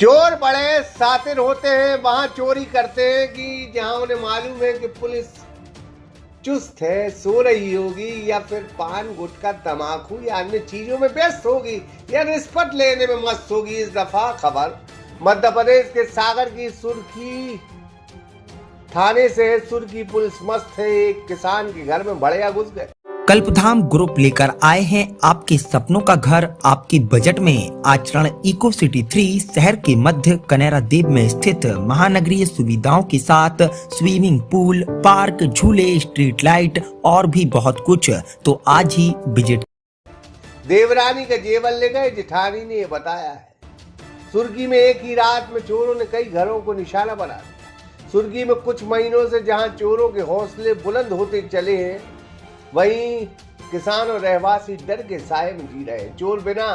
चोर बड़े सातिर होते हैं, वहां चोरी करते हैं कि जहां उन्हें मालूम है कि पुलिस चुस्त है, सो रही होगी या फिर पान गुटखा तमाकू या अन्य चीजों में व्यस्त होगी या रिश्वत लेने में मस्त होगी। इस दफा खबर मध्य प्रदेश के सागर की सुर्खी थाने से है। सुर्खी पुलिस मस्त है, एक किसान के घर में बढ़िया घुस गए। कल्पधाम ग्रुप लेकर आए हैं आपके सपनों का घर आपकी बजट में। आचरण इको सिटी 3 शहर के मध्य कनेरा देव में स्थित महानगरीय सुविधाओं के साथ स्विमिंग पूल, पार्क, झूले, स्ट्रीट लाइट और भी बहुत कुछ। तो आज ही विजिट। देवरानी का जेवर ले गए, जेठानी ने ये बताया है। सुर्खी में एक ही रात में चोरों ने कई घरों को निशाना बना दिया। सुर्खी में कुछ महीनों से जहां चोरों के हौसले बुलंद होते चले हैं, वहीं किसान और रहवासी डर के साए में जी रहे हैं। चोर बिना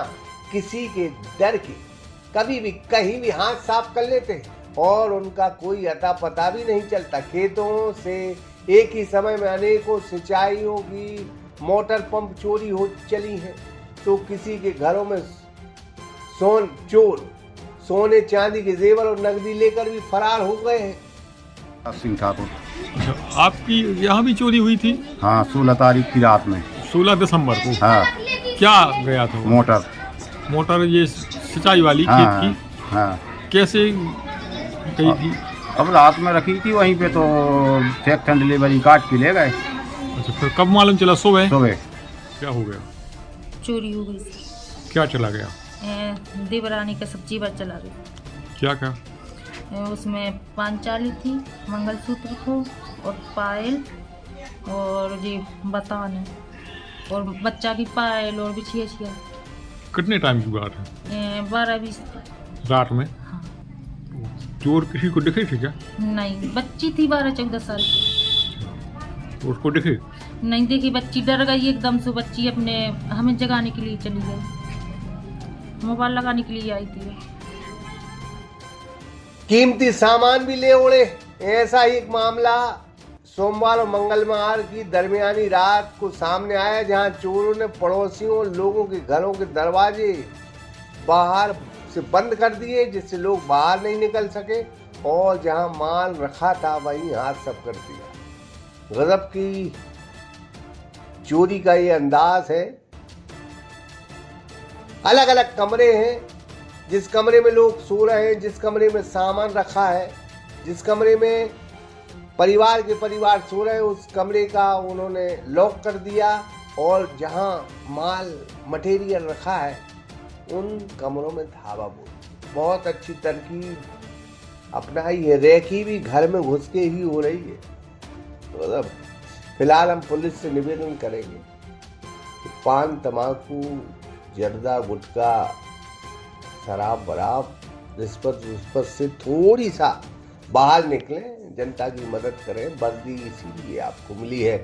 किसी के डर के कभी भी कहीं भी हाथ साफ कर लेते हैं और उनका कोई अता पता भी नहीं चलता। खेतों से एक ही समय में अनेकों सिंचाइयों की मोटर पंप चोरी हो चली हैं, तो किसी के घरों में चोर सोने चांदी के जेवर और नकदी लेकर भी फरार हो गए हैं। सिंह ठाकुर। अच्छा, आपकी यहाँ भी चोरी हुई थी? हाँ, 16 तारीख की रात में। 16 दिसंबर को? हाँ। क्या गया था? मोटर ये सिंचाई वाली हाँ, खेत की? हाँ। कैसे गई थी? अब रात में रखी थी वहीं पे, तो सेक्शन डिलीवरी काट के ले गए। अच्छा, फिर कब मालूम चला? सुबह? क्या हो गया? चोरी हो गई। क्या चला गया? देवरानी का सब्जी बात चला गई। क्या? उसमें पांचाली थी, मंगलसूत्र को और पायल और ये बतान और बच्चा की पायल और बिछिया छिया। कितने टाइम की बात है? 12-20 रात में? हाँ। चोर किसी को दिखे थे क्या? नहीं, बच्ची थी 12-14 साल की। तो उसको दिखे? नहीं देखी, बच्ची डर गई एकदम से। बच्ची अपने हमें जगाने के लिए चली गई, मोबाइल लगाने के लिए आई थी। कीमती सामान भी ले उड़े। ऐसा ही एक मामला सोमवार और मंगलवार की दरमियानी रात को सामने आया, जहां चोरों ने पड़ोसियों और लोगों के घरों के दरवाजे बाहर से बंद कर दिए, जिससे लोग बाहर नहीं निकल सके, और जहां माल रखा था वहीं हाथ सब कर दिया। गजब की चोरी का ये अंदाज है। अलग अलग कमरे हैं, जिस कमरे में लोग सो रहे हैं, जिस कमरे में सामान रखा है, जिस कमरे में परिवार के परिवार सो रहे हैं, उस कमरे का उन्होंने लॉक कर दिया, और जहां माल मटेरियल रखा है उन कमरों में धावा बोल। बहुत अच्छी तरकीब अपनाई है। रेकी भी घर में घुस के ही हो रही है। तो फिलहाल हम पुलिस से निवेदन करेंगे कि पान तमाकू, जर्दा, गुटखा, शराब वराब, रिश्वत से थोड़ी सा बाहर निकलें, जनता की मदद करें। वर्दी इसीलिए आपको मिली है।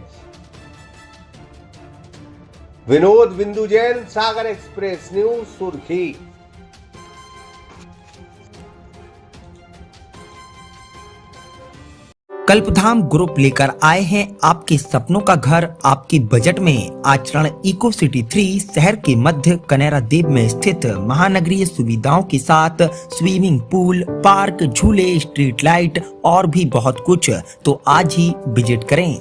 विनोद बिंदु जैन, सागर एक्सप्रेस न्यूज, सुर्खी। कल्पधाम ग्रुप लेकर आए हैं आपके सपनों का घर आपकी बजट में। आचरण इको सिटी 3 शहर के मध्य कनेरा देव में स्थित महानगरीय सुविधाओं के साथ स्विमिंग पूल, पार्क, झूले, स्ट्रीट लाइट और भी बहुत कुछ। तो आज ही विजिट करें।